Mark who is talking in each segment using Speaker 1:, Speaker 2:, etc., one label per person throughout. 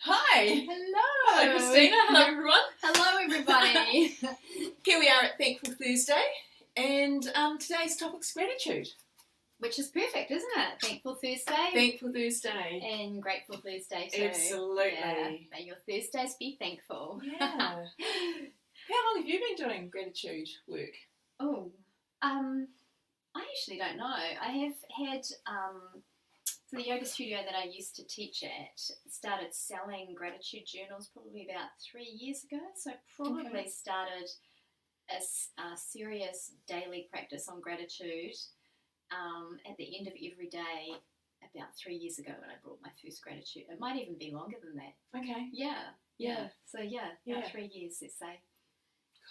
Speaker 1: Hi.
Speaker 2: Hello.
Speaker 1: Hello, Kristina. Hello, everyone.
Speaker 2: Hello, everybody.
Speaker 1: Here we are at Thankful Thursday, and today's topic's gratitude.
Speaker 2: Which is perfect, isn't it? Thankful Thursday.
Speaker 1: Thankful Thursday.
Speaker 2: And Grateful Thursday too.
Speaker 1: Absolutely.
Speaker 2: Yeah. May your Thursdays be thankful.
Speaker 1: Yeah. How long have you been doing gratitude work?
Speaker 2: Oh, I actually don't know. I have had so the yoga studio that I used to teach at started selling gratitude journals probably about 3 years ago. So probably started a serious daily practice on gratitude at the end of every day about 3 years ago when I brought my first gratitude. It might even be longer than that.
Speaker 1: Okay.
Speaker 2: Yeah. So about 3 years, let's say.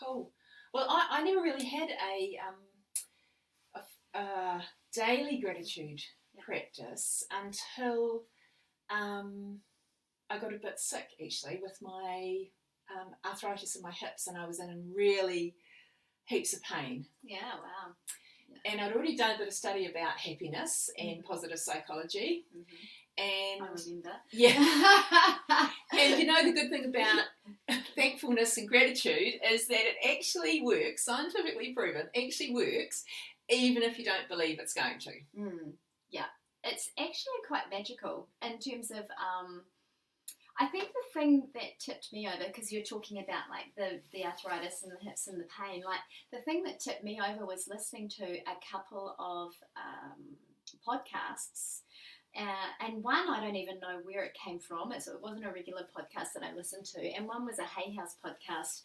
Speaker 1: Cool. Well, I never really had a daily gratitude practice until I got a bit sick, actually, with my arthritis in my hips, and I was in really heaps of pain.
Speaker 2: Yeah, wow. Yeah.
Speaker 1: And I'd already done a bit of study about happiness and positive psychology. And
Speaker 2: I remember.
Speaker 1: Yeah. And you know, the good thing about thankfulness and gratitude is that it actually works, scientifically proven, actually works, even if you don't believe it's going to.
Speaker 2: Yeah, it's actually quite magical in terms of, I think the thing that tipped me over, because you're talking about like the arthritis and the hips and the pain, like the thing that tipped me over was listening to a couple of podcasts. And one, I don't even know where it came from. It wasn't a regular podcast that I listened to. And one was a Hay House podcast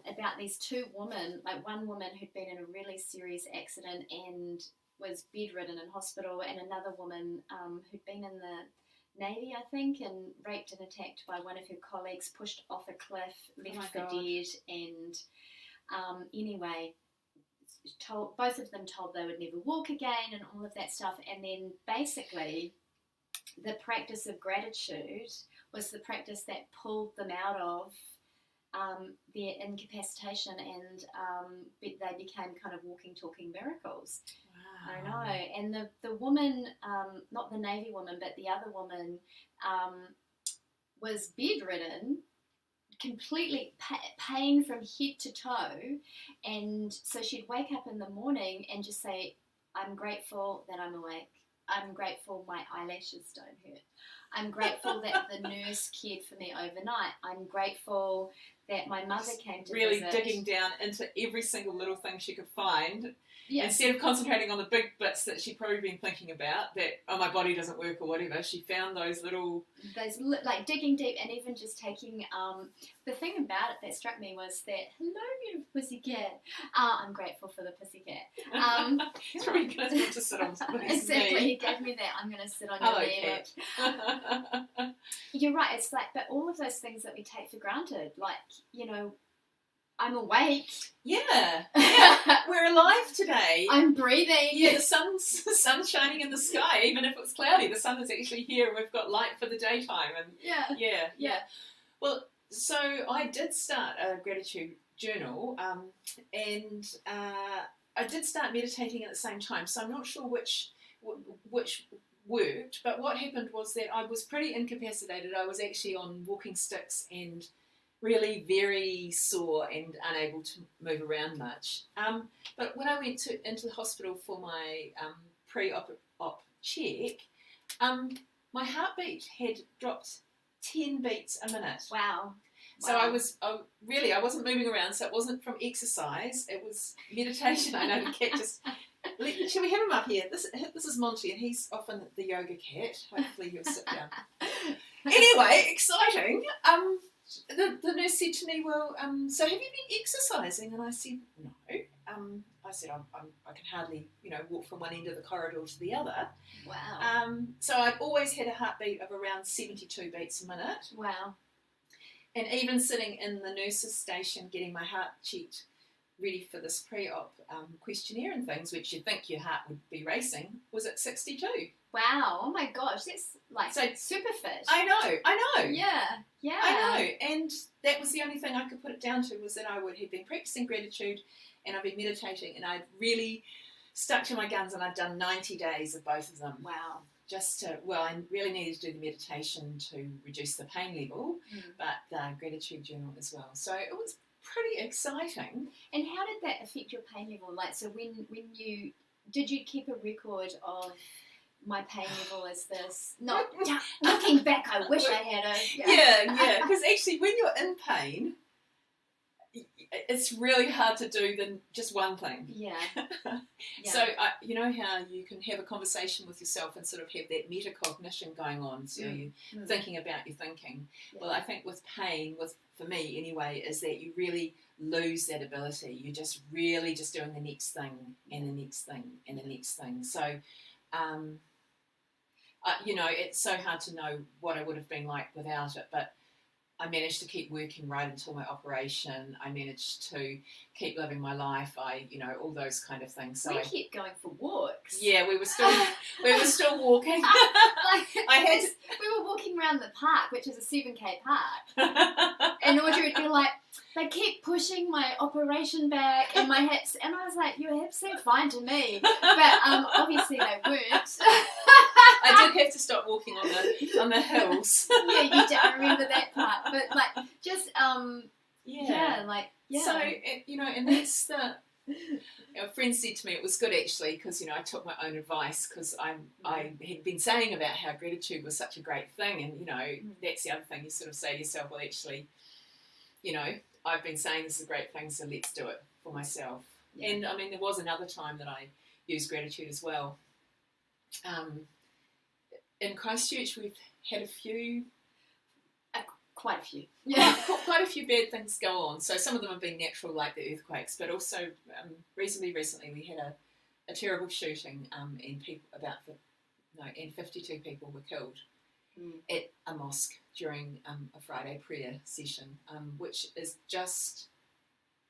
Speaker 2: about these two women, like one woman who'd been in a really serious accident and was bedridden in hospital, and another woman who'd been in the Navy, I think, and raped and attacked by one of her colleagues, pushed off a cliff, left for dead, and anyway, both of them told they would never walk again and all of that stuff. And then basically the practice of gratitude was the practice that pulled them out of their incapacitation, and they became kind of walking, talking miracles. Wow. I know. And the woman, not the Navy woman, but the other woman, was bedridden, completely pain from head to toe, and so she'd wake up in the morning and just say, I'm grateful that I'm awake. I'm grateful my eyelashes don't hurt. I'm grateful that the nurse cared for me overnight. I'm grateful that my mother came to
Speaker 1: really
Speaker 2: visit.
Speaker 1: Digging down into every single little thing she could find.
Speaker 2: Yeah.
Speaker 1: Instead of concentrating on the big bits that she'd probably been thinking about, that, oh, my body doesn't work or whatever, she found those little...
Speaker 2: like digging deep, and even just taking... the thing about it that struck me was that, hello, beautiful pussycat. I'm grateful for the pussycat.
Speaker 1: It's probably going to sit on somebody's
Speaker 2: exactly,
Speaker 1: knee.
Speaker 2: he gave me that, I'm going to sit on your knee. You're right, it's like, but all of those things that we take for granted, like, you know, I'm awake.
Speaker 1: Yeah. We're alive today.
Speaker 2: I'm breathing.
Speaker 1: Yeah, the sun's shining in the sky, even if it's cloudy. The sun is actually here, and we've got light for the daytime. And yeah. Well, so I did start a gratitude journal, and I did start meditating at the same time. So I'm not sure which worked, but what happened was that I was pretty incapacitated. I was actually on walking sticks and really very sore and unable to move around much. But when I went into the hospital for my pre-op check, my heartbeat had dropped 10 beats a minute.
Speaker 2: Wow.
Speaker 1: So I wasn't moving around, so it wasn't from exercise, it was meditation. I know the cat just... Shall we have him up here? This is Monty, and he's often the yoga cat. Hopefully he'll sit down. Anyway, exciting. The nurse said to me, well, so have you been exercising? And I said, no. I said, I can hardly, walk from one end of the corridor to the other.
Speaker 2: Wow.
Speaker 1: So I'd always had a heartbeat of around 72 beats a minute.
Speaker 2: Wow.
Speaker 1: And even sitting in the nurse's station getting my heart checked, ready for this pre-op questionnaire and things, which you'd think your heart would be racing, was at 62.
Speaker 2: Wow, oh my gosh, that's like super fit.
Speaker 1: I know.
Speaker 2: Yeah.
Speaker 1: I know, and that was the only thing I could put it down to, was that I would have been practicing gratitude and I'd been meditating, and I'd really stuck to my guns, and I'd done 90 days of both of them.
Speaker 2: Wow.
Speaker 1: I really needed to do the meditation to reduce the pain level, but the gratitude journal as well. So it was pretty exciting.
Speaker 2: And how did that affect your pain level? Like, so did you keep a record of my pain level is this? Not looking back, I wish I had a...
Speaker 1: Yeah, because actually when you're in pain, it's really hard to do than just one thing.
Speaker 2: Yeah.
Speaker 1: So you know how you can have a conversation with yourself and sort of have that metacognition going on, so you're thinking about your thinking. Yeah. Well, I think with pain, for me anyway, is that you really lose that ability. You're just really just doing the next thing and the next thing and the next thing. So, you know, it's so hard to know what I would have been like without it, but I managed to keep working right until my operation. I managed to keep living my life. All those kind of things. So
Speaker 2: we kept going for walks.
Speaker 1: Yeah, we were still walking.
Speaker 2: We were walking around the park, which is a 7K park. And Audrey would be like, they keep pushing my operation back and my hips, and I was like, your hips seem fine to me, but obviously they weren't.
Speaker 1: I did have to stop walking on the hills.
Speaker 2: Yeah, you did. I remember that part. But like, just So,
Speaker 1: and that's the. A friend said to me it was good actually because I took my own advice because I had been saying about how gratitude was such a great thing, and that's the other thing you sort of say to yourself, well actually, I've been saying this is a great thing, so let's do it for myself. Yeah. And I mean there was another time that I used gratitude as well. In Christchurch we've had
Speaker 2: quite a few.
Speaker 1: Yeah, quite a few bad things go on. So some of them have been natural, like the earthquakes, but also reasonably recently we had a terrible shooting, and 52 people were killed at a mosque during a Friday prayer session, which is just,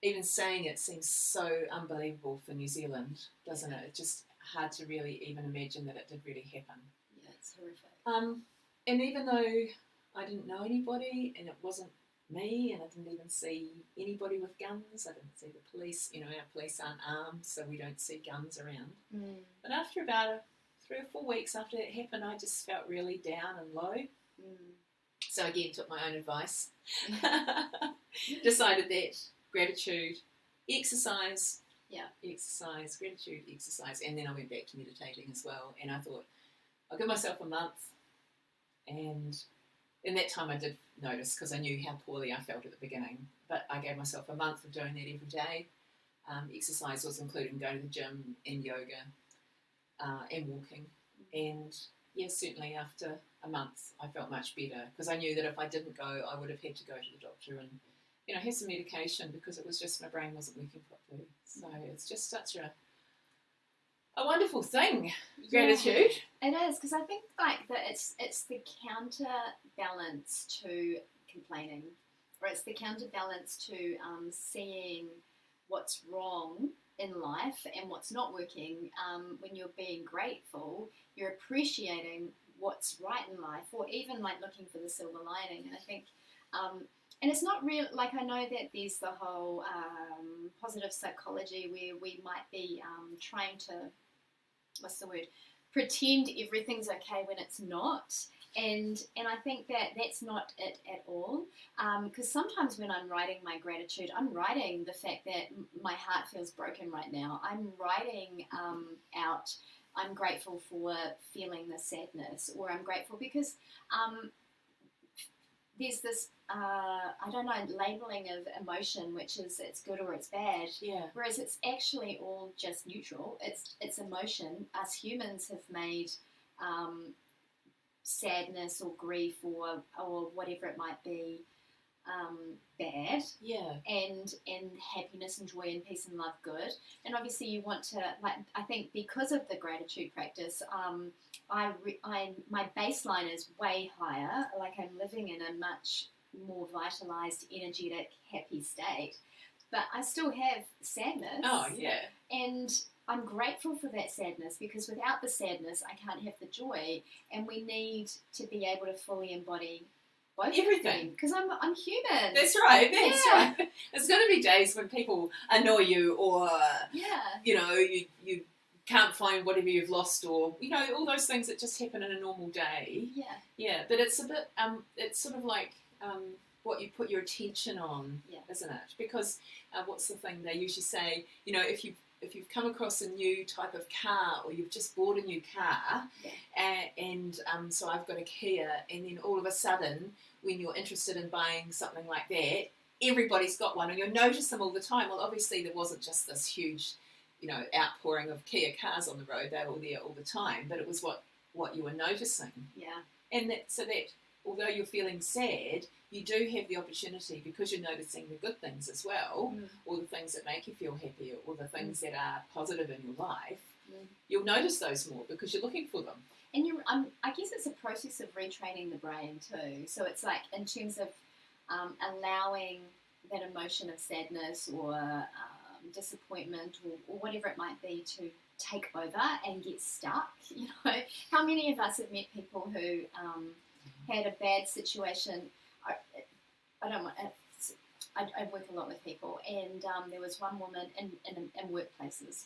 Speaker 1: even saying it seems so unbelievable for New Zealand, doesn't it? It's just hard to really even imagine that it did really happen.
Speaker 2: Yeah, it's horrific.
Speaker 1: And even though I didn't know anybody, and it wasn't me, and I didn't even see anybody with guns. I didn't see the police. Our police aren't armed, so we don't see guns around. But after about 3 or 4 weeks after that happened, I just felt really down and low. So again, took my own advice. Decided that gratitude, exercise, gratitude, exercise, and then I went back to meditating as well. And I thought, I'll give myself a month, and in that time I did notice, because I knew how poorly I felt at the beginning, but I gave myself a month of doing that every day. Exercise was including going to the gym and yoga and walking. And yes, certainly after a month I felt much better, because I knew that if I didn't go, I would have had to go to the doctor and have some medication, because it was just my brain wasn't working properly. So it's just such a wonderful thing, gratitude.
Speaker 2: Yeah, it is, because I think like that it's the counterbalance to complaining, or it's the counterbalance to seeing what's wrong in life and what's not working. When you're being grateful, you're appreciating what's right in life, or even like looking for the silver lining. And I think and it's not real, like I know that there's the whole positive psychology where we might be trying to, pretend everything's okay when it's not. And I think that that's not it at all. Because sometimes when I'm writing my gratitude, I'm writing the fact that my heart feels broken right now. I'm writing out, I'm grateful for feeling the sadness, or I'm grateful because there's this, labeling of emotion, which is it's good or it's bad.
Speaker 1: Yeah.
Speaker 2: Whereas it's actually all just neutral. It's emotion. Us humans have made sadness or grief or whatever it might be bad.
Speaker 1: Yeah.
Speaker 2: And happiness and joy and peace and love good. And obviously you want to, I think because of the gratitude practice, my baseline is way higher. Like I'm living in a much more vitalized, energetic, happy state. But I still have sadness.
Speaker 1: Oh, yeah.
Speaker 2: And I'm grateful for that sadness, because without the sadness, I can't have the joy. And we need to be able to fully embody both
Speaker 1: everything.
Speaker 2: Because I'm human.
Speaker 1: That's right. Right. There's going to be days when people annoy you, or you can't find whatever you've lost, or all those things that just happen in a normal day. Yeah, but it's a bit it's sort of like what you put your attention on, isn't it? Because what's the thing they usually say, if you've come across a new type of car, or you've just bought a new car, and so I've got a Kia, and then all of a sudden when you're interested in buying something like that, everybody's got one, and you'll notice them all the time. Well, obviously there wasn't just this huge outpouring of Kia cars on the road. They were all there all the time, but it was what you were noticing. And so that although you're feeling sad, you do have the opportunity, because you're noticing the good things as well, or the things that make you feel happy, or the things that are positive in your life. You'll notice those more because you're looking for them.
Speaker 2: And I guess it's a process of retraining the brain too. So it's like in terms of allowing that emotion of sadness or disappointment or whatever it might be to take over and get stuck. How many of us have met people who had a bad situation? I work a lot with people, and there was one woman in workplaces,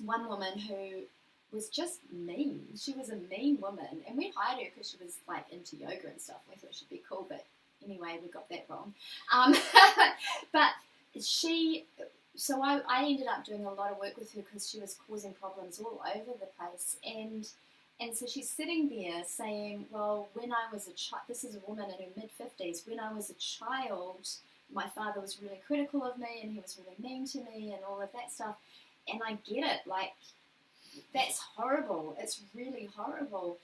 Speaker 2: one woman who was just mean. She was a mean woman, and we hired her because she was like into yoga and stuff. We thought she'd be cool, but anyway, we got that wrong. But so I ended up doing a lot of work with her because she was causing problems all over the place, and so she's sitting there saying, well, when I was a child, this is a woman in her mid-50s, when I was a child, my father was really critical of me, and he was really mean to me, and all of that stuff. And I get it, like, that's horrible. It's really horrible.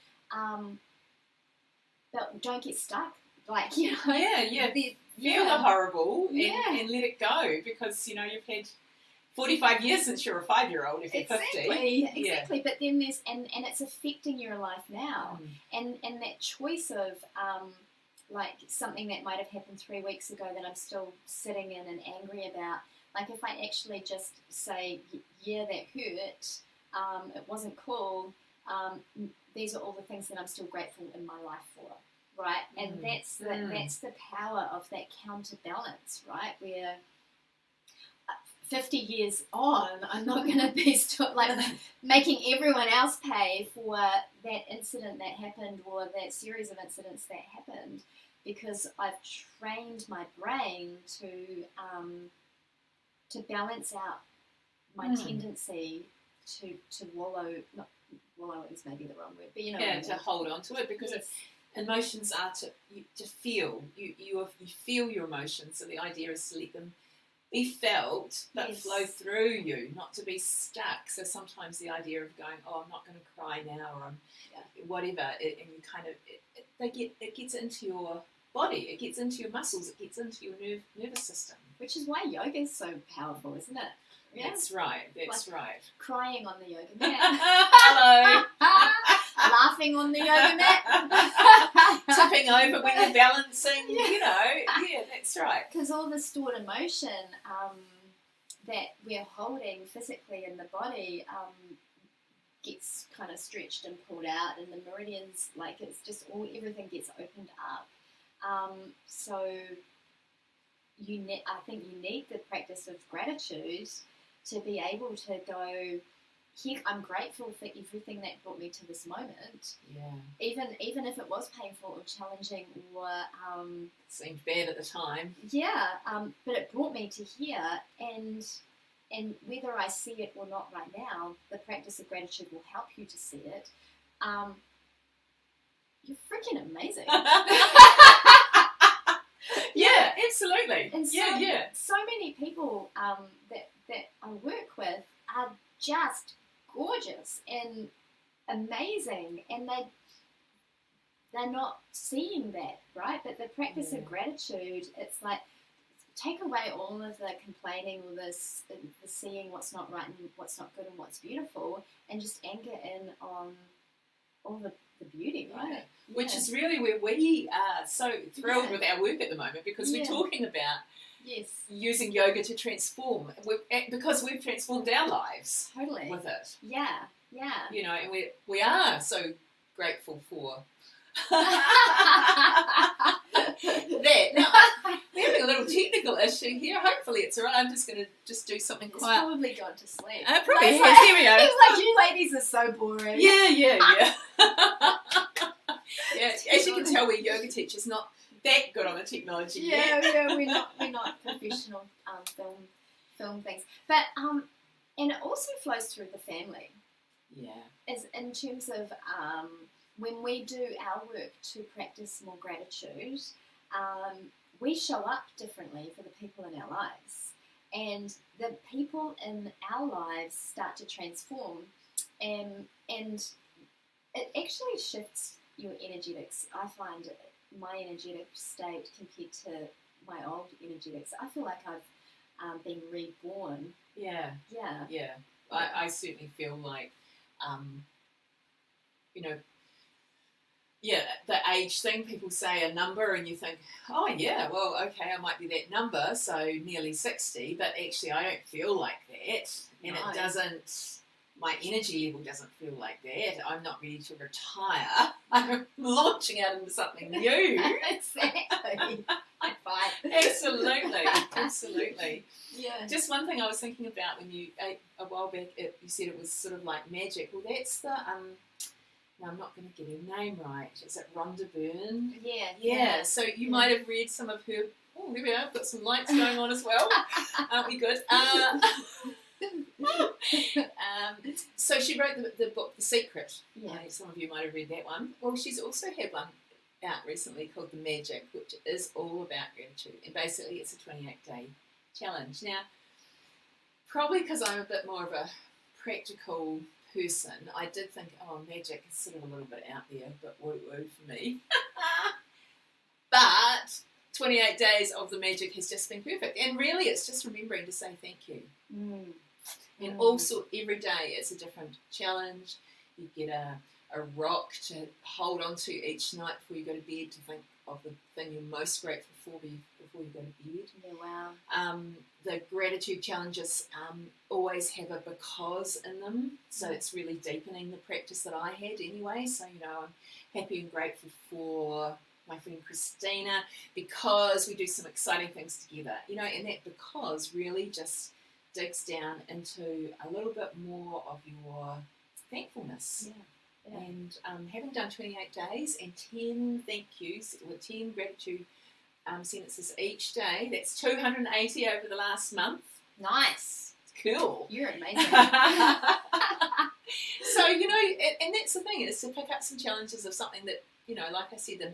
Speaker 2: But don't get stuck. Like,
Speaker 1: Feel the horrible and let it go, because, you've had 45 years since you're a 5-year-old if you're 50.
Speaker 2: Exactly. But then there's, and it's affecting your life now. And that choice of, like, something that might have happened 3 weeks ago that I'm still sitting in and angry about, like, if I actually just say, yeah, that hurt, it wasn't cool, these are all the things that I'm still grateful in my life for, right? And that's the power of that counterbalance, right? Where 50 years on, I'm not going to be making everyone else pay for that incident that happened, or that series of incidents that happened, because I've trained my brain to balance out my tendency to wallow. Not wallow is maybe the wrong word, but
Speaker 1: to hold on to it, because emotions are to feel. You feel your emotions, so the idea is to let them be felt, but flow through you, not to be stuck. So sometimes the idea of going, oh, I'm not going to cry now, or whatever, and you kind of it gets into your body, it gets into your muscles, it gets into your nervous system.
Speaker 2: Which is why yoga is so powerful, isn't it?
Speaker 1: Yeah. That's right. Right.
Speaker 2: Crying on the yoga mat.
Speaker 1: Hello.
Speaker 2: Laughing on the yoga mat.
Speaker 1: Tipping over when you're balancing. Yeah, that's right.
Speaker 2: Because all the stored emotion that we're holding physically in the body gets kind of stretched and pulled out, and the meridians, like, it's just everything gets opened up. So I think you need the practice of gratitude to be able to go, heck, I'm grateful for everything that brought me to this moment. Yeah. Even if it was painful or challenging or
Speaker 1: seemed bad at the time.
Speaker 2: Yeah. But it brought me to here, and whether I see it or not right now, the practice of gratitude will help you to see it. You're freaking amazing.
Speaker 1: Yeah, absolutely.
Speaker 2: And so many people that I work with are just gorgeous and amazing, and they're not seeing that, right? But the practice of gratitude, it's like, take away all of the complaining, all this, the seeing what's not right and what's not good and what's beautiful, and just anchor in on all the beauty, right?
Speaker 1: Yeah. Which is really where we are so thrilled with our work at the moment, because we're talking about using yoga to transform, because we've transformed our lives with it.
Speaker 2: Yeah.
Speaker 1: And we are so grateful for that. Now, we're having a little technical issue here. Hopefully it's all right. I'm just going to just do something
Speaker 2: It's
Speaker 1: quiet.
Speaker 2: probably gone to sleep.
Speaker 1: Probably
Speaker 2: Like,
Speaker 1: has. Here we go.
Speaker 2: It's like, you ladies are so boring.
Speaker 1: Yeah. Yeah, as you can tell, we're yoga teachers, not that good on the technology yet.
Speaker 2: Yeah, we're not professional film things. But and it also flows through the family.
Speaker 1: Yeah.
Speaker 2: As in terms of when we do our work to practice more gratitude, we show up differently for the people in our lives. And the people in our lives start to transform, and it actually shifts your energetics. I find my energetic state compared to my old energetics, I feel like I've been reborn.
Speaker 1: Yeah. I certainly feel like, the age thing, people say a number and you think, oh yeah, well, okay, I might be that number, so nearly 60, but actually I don't feel like that. And
Speaker 2: No.
Speaker 1: It doesn't, my energy level doesn't feel like that. I'm not ready to retire. I'm launching out into something new.
Speaker 2: Exactly. High five.
Speaker 1: Absolutely.
Speaker 2: Yeah.
Speaker 1: Just one thing I was thinking about when you, a while back, you said it was sort of like magic. Well, that's the, now I'm not going to get her name right. Is it Rhonda Byrne?
Speaker 2: Yeah.
Speaker 1: So you might have read some of her, oh, there we are, got some lights going on as well. Aren't we good? So she wrote the book The Secret.
Speaker 2: Yeah.
Speaker 1: Some of you might have read that one. Well, she's also had one out recently called The Magic, which is all about gratitude, and basically it's a 28-day challenge. Now, probably because I'm a bit more of a practical person, I did think, oh, magic is sort of a little bit out there, but woo-woo for me. But 28 days of the magic has just been perfect, and really it's just remembering to say thank you. And also every day it's a different challenge. You get a rock to hold on to each night before you go to bed, to think of the thing you're most grateful for before you go to bed.
Speaker 2: Yeah, wow.
Speaker 1: The gratitude challenges always have a because in them, so it's really deepening the practice that I had anyway. So, I'm happy and grateful for my friend Kristina because we do some exciting things together, and that because really just digs down into a little bit more of your thankfulness.
Speaker 2: Yeah.
Speaker 1: And having done 28 days and 10 thank yous with 10 gratitude sentences each day, that's 280 over the last month.
Speaker 2: Nice.
Speaker 1: It's cool.
Speaker 2: You're amazing.
Speaker 1: So, and that's the thing, is to pick up some challenges of something that, like I said, the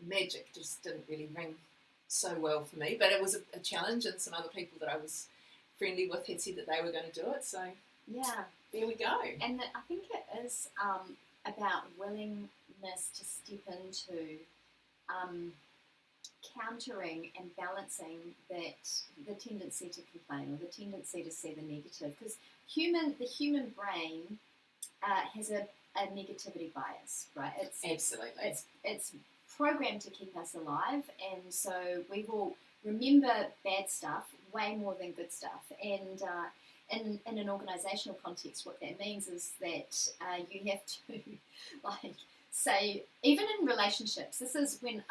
Speaker 1: magic just didn't really ring so well for me, but it was a challenge, and some other people that I was friendly with had said that they were going to do it, so
Speaker 2: yeah,
Speaker 1: there we go.
Speaker 2: And I think it is about willingness to step into countering and balancing the tendency to complain, or the tendency to see the negative, because the human brain has a negativity bias, right?
Speaker 1: Absolutely.
Speaker 2: It's programmed to keep us alive, and so we will remember bad stuff way more than good stuff. And in an organisational context, what that means is that you have to, say, even in relationships, this is when,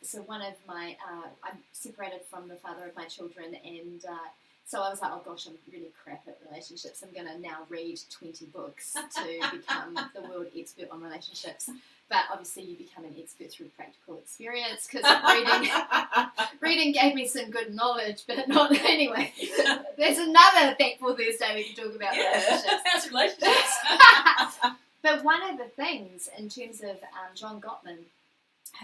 Speaker 2: so one of my, I'm separated from the father of my children, and so I was like, oh gosh, I'm really crap at relationships. I'm going to now read 20 books to become the world expert on relationships. But obviously you become an expert through practical experience, because reading gave me some good knowledge, but not anyway. There's another Thankful Thursday we can talk about relationships.
Speaker 1: How's relationships?
Speaker 2: But one of the things in terms of John Gottman,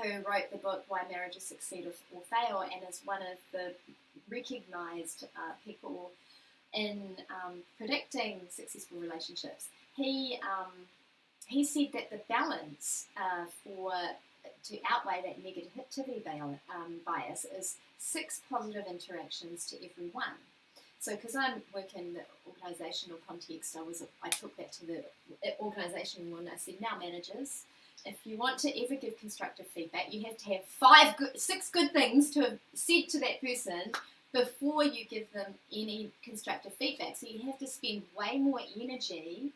Speaker 2: who wrote the book Why Marriages Succeed or Fail, and is one of the recognised people in predicting successful relationships, he said that the balance to outweigh that negativity bias is 6 positive interactions to every one. So, because I work in the organisational context, I took that to the organisational one. I said, now managers, if you want to ever give constructive feedback, you have to have 6 good things to have said to that person before you give them any constructive feedback. So you have to spend way more energy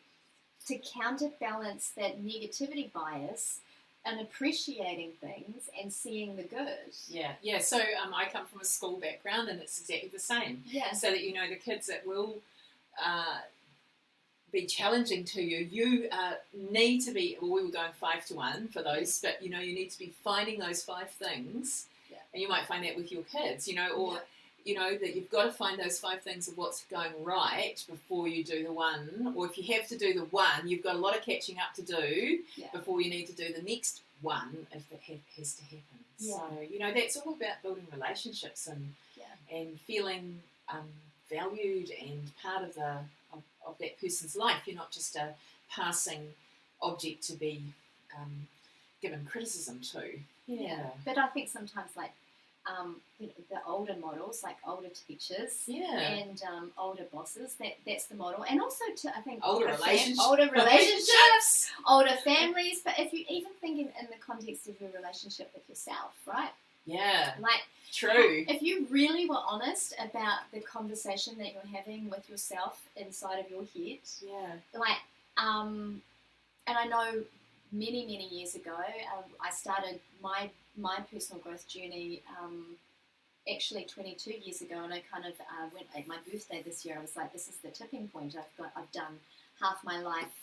Speaker 2: to counterbalance that negativity bias and appreciating things and seeing the good.
Speaker 1: Yeah. So I come from a school background, and it's exactly the same.
Speaker 2: Yeah.
Speaker 1: So that the kids that will be challenging to you, you need to be. Well, we were going 5-1 for those, but you need to be finding those 5 things, and you might find that with your kids, or. That you've got to find those 5 things of what's going right before you do the one. Or if you have to do the one, you've got a lot of catching up to do before you need to do the next one if that has to happen.
Speaker 2: Yeah.
Speaker 1: So, that's all about building relationships and feeling valued and part of that person's life. You're not just a passing object to be given criticism to.
Speaker 2: Yeah. But I think sometimes the older models, like older teachers and older bosses, that's the model. And also I think older relationships, older families. But if you even think in the context of your relationship with yourself, right?
Speaker 1: Yeah.
Speaker 2: True. If you really were honest about the conversation that you're having with yourself inside of your head, and I know many years ago, I started my personal growth journey actually 22 years ago, and I kind of went at my birthday this year. I was like, this is the tipping point. I've done half my life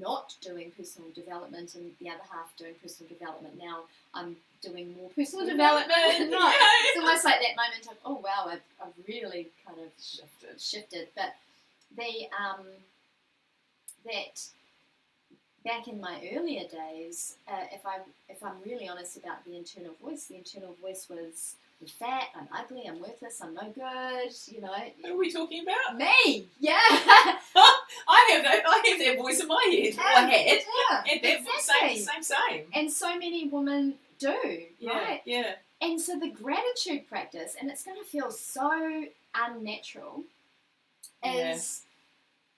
Speaker 2: not doing personal development and the other half doing personal development. Now I'm doing more personal development. It's almost like that moment of, oh wow, I've really kind of shifted. But that back in my earlier days, if I'm really honest about the internal voice was, I'm fat, I'm ugly, I'm worthless, I'm no good,
Speaker 1: Who are we talking about?
Speaker 2: Me, yeah.
Speaker 1: I have that voice in my head. I had.
Speaker 2: Yeah,
Speaker 1: And that same.
Speaker 2: And so many women do, right?
Speaker 1: Yeah.
Speaker 2: And so the gratitude practice, and it's going to feel so unnatural, is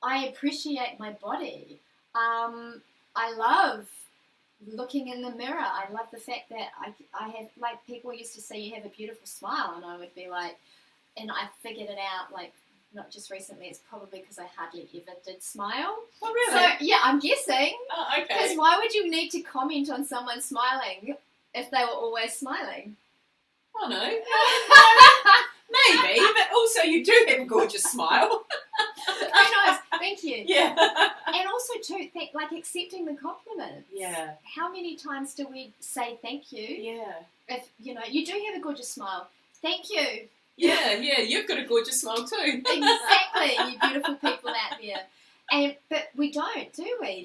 Speaker 2: I appreciate my body. I love looking in the mirror. I love the fact that I have, like, people used to say you have a beautiful smile, and I would be like, and I figured it out, like, not just recently, it's probably because I hardly ever did smile.
Speaker 1: Oh, really?
Speaker 2: So, yeah, I'm guessing.
Speaker 1: Oh, okay.
Speaker 2: Because why would you need to comment on someone smiling if they were always smiling?
Speaker 1: Oh, no. Maybe, but also you do have a gorgeous smile.
Speaker 2: Who knows? Thank you.
Speaker 1: Yeah.
Speaker 2: And also, too, accepting the compliments.
Speaker 1: Yeah.
Speaker 2: How many times do we say thank you?
Speaker 1: Yeah.
Speaker 2: If, you do have a gorgeous smile. Thank you.
Speaker 1: Yeah, you've got a gorgeous smile too.
Speaker 2: Exactly, you beautiful people out there. But we don't, do we?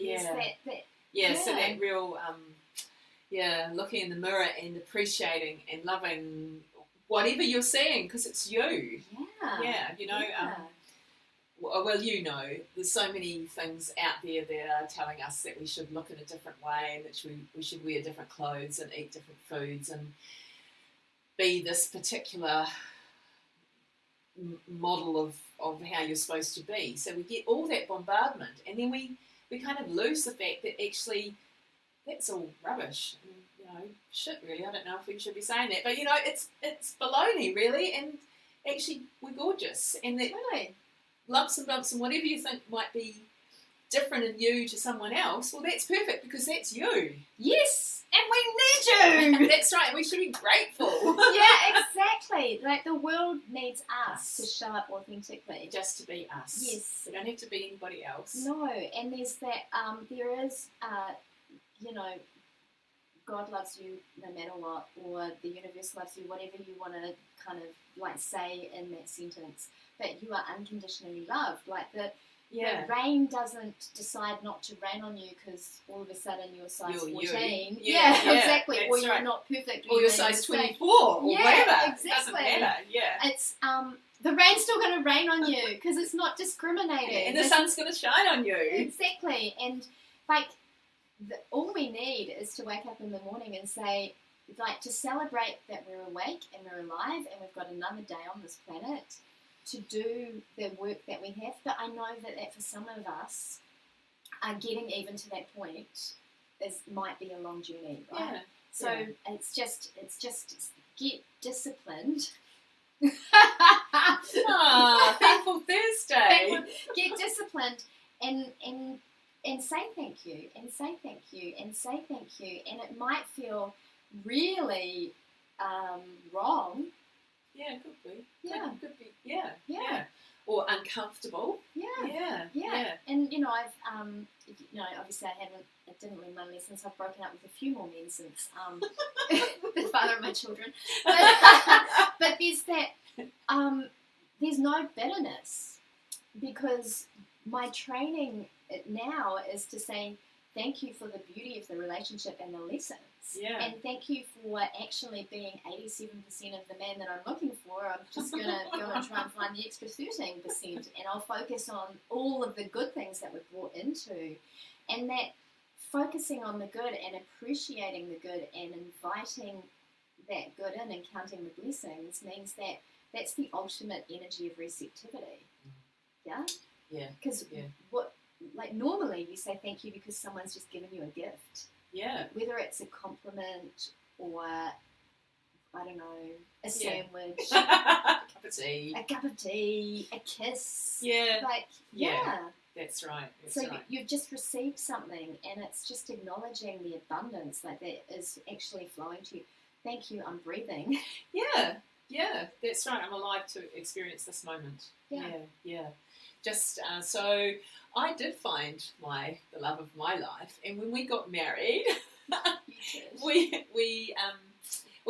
Speaker 1: Yeah. So that real, looking in the mirror and appreciating and loving whatever you're seeing, because it's you.
Speaker 2: Yeah.
Speaker 1: Well, there's so many things out there that are telling us that we should look in a different way, and that we should wear different clothes and eat different foods and be this particular model of how you're supposed to be. So we get all that bombardment, and then we kind of lose the fact that actually that's all rubbish. And, shit, really. I don't know if we should be saying that, but it's baloney, really. And actually, we're gorgeous, and that
Speaker 2: really
Speaker 1: lumps and bumps and whatever you think might be different in you to someone else, well, that's perfect because that's you.
Speaker 2: Yes, and we need you.
Speaker 1: That's right. We should be grateful.
Speaker 2: Yeah, exactly. Like, the world needs us to show up authentically.
Speaker 1: Just to be us.
Speaker 2: Yes.
Speaker 1: We don't have to be anybody else.
Speaker 2: No, and there's that, there is, God loves you no matter what, or the universe loves you, whatever you want to kind of say in that sentence. But you are unconditionally loved. Like, the rain doesn't decide not to rain on you because all of a sudden you're size 14. Yeah, exactly. Or you're not perfect.
Speaker 1: Or you're size 24 or whatever.
Speaker 2: Exactly.
Speaker 1: It doesn't matter. Yeah.
Speaker 2: It's the rain's still going to rain on you because it's not discriminating.
Speaker 1: Yeah, and the sun's going to shine on you.
Speaker 2: Exactly. And all we need is to wake up in the morning and say, to celebrate that we're awake and we're alive and we've got another day on this planet to do the work that we have. But I know that for some of us, getting even to that point might be a long journey, right?
Speaker 1: Yeah.
Speaker 2: So it's just get disciplined.
Speaker 1: Thankful Thursday.
Speaker 2: Get disciplined and and say thank you, and say thank you, and say thank you. And it might feel really wrong.
Speaker 1: Yeah, could be.
Speaker 2: Yeah.
Speaker 1: Could be. Yeah.
Speaker 2: Yeah.
Speaker 1: Yeah. Or uncomfortable.
Speaker 2: Yeah.
Speaker 1: Yeah.
Speaker 2: And I've obviously I didn't learn my lessons. I've broken up with a few more men since the father of my children. But there's that there's no bitterness, because my training now is to say thank you for the beauty of the relationship and the lessons.
Speaker 1: Yeah.
Speaker 2: And thank you for actually being 87% of the man that I'm looking for. I'm just going to go and try and find the extra 13%, and I'll focus on all of the good things that we're brought into. And that focusing on the good and appreciating the good and inviting that good in and counting the blessings means that that's the ultimate energy of receptivity. Yeah?
Speaker 1: Yeah.
Speaker 2: Because normally you say thank you because someone's just given you a gift.
Speaker 1: Yeah.
Speaker 2: Whether it's a compliment or, I don't know, a sandwich,
Speaker 1: a cup of tea,
Speaker 2: a kiss.
Speaker 1: Yeah.
Speaker 2: Yeah.
Speaker 1: That's right.
Speaker 2: You've just received something, and it's just acknowledging the abundance that is actually flowing to you. Thank you, I'm breathing.
Speaker 1: Yeah. Yeah, that's right. I'm alive to experience this moment. Yeah. Just so I did find the love of my life, and when we got married,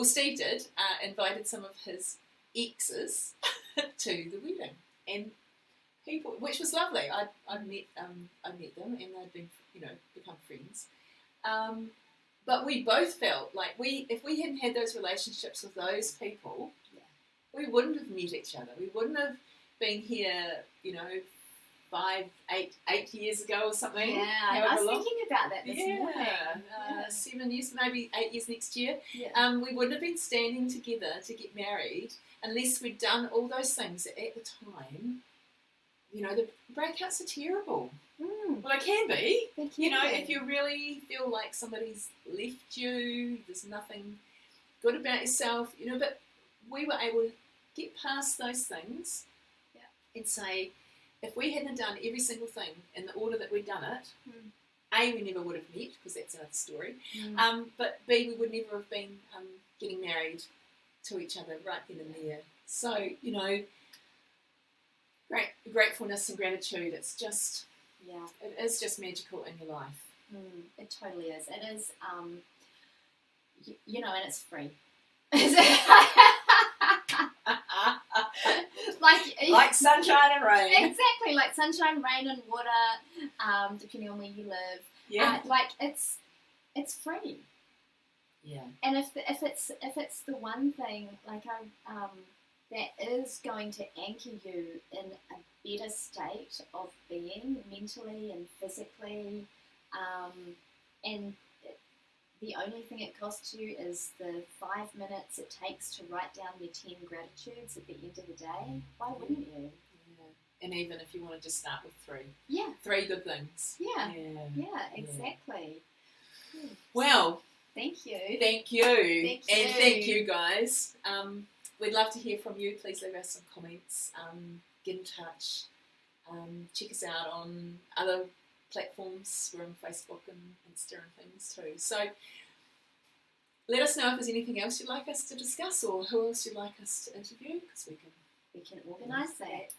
Speaker 1: Steve did invited some of his exes to the wedding, and people, which was lovely. I'd met them, and they'd been become friends. But we both felt like if we hadn't had those relationships with those people, we wouldn't have met each other. We wouldn't have been here, 8 years ago or something.
Speaker 2: Yeah, I was thinking about that this morning.
Speaker 1: 7 years, maybe 8 years next year.
Speaker 2: Yeah.
Speaker 1: We wouldn't have been standing together to get married unless we'd done all those things at the time. The breakups are terrible. Well, they can be. If you really feel like somebody's left you, there's nothing good about yourself, but we were able to get past those things and say, if we hadn't done every single thing in the order that we'd done it, A, we never would have met, because that's another story, but B, we would never have been getting married to each other right then and there. So, gratefulness and gratitude, it's just, it is just magical in your life.
Speaker 2: It totally is. It is, and it's free.
Speaker 1: like sunshine and rain.
Speaker 2: Exactly, like sunshine, rain, and water, depending on where you live.
Speaker 1: Yeah.
Speaker 2: It's free.
Speaker 1: Yeah.
Speaker 2: And if it's the one thing that is going to anchor you in a better state of being mentally and physically, and the only thing it costs you is the 5 minutes it takes to write down your 10 gratitudes at the end of the day, why wouldn't you?
Speaker 1: Yeah. And even if you want to just start with 3.
Speaker 2: Yeah.
Speaker 1: 3 good things.
Speaker 2: Yeah, exactly.
Speaker 1: Yeah. Well,
Speaker 2: thank you.
Speaker 1: And thank you, guys. We'd love to hear from you. Please leave us some comments. Get in touch. Check us out on other platforms. We're on Facebook and Insta and things too. So let us know if there's anything else you'd like us to discuss, or who else you'd like us to interview, because we can
Speaker 2: organise that.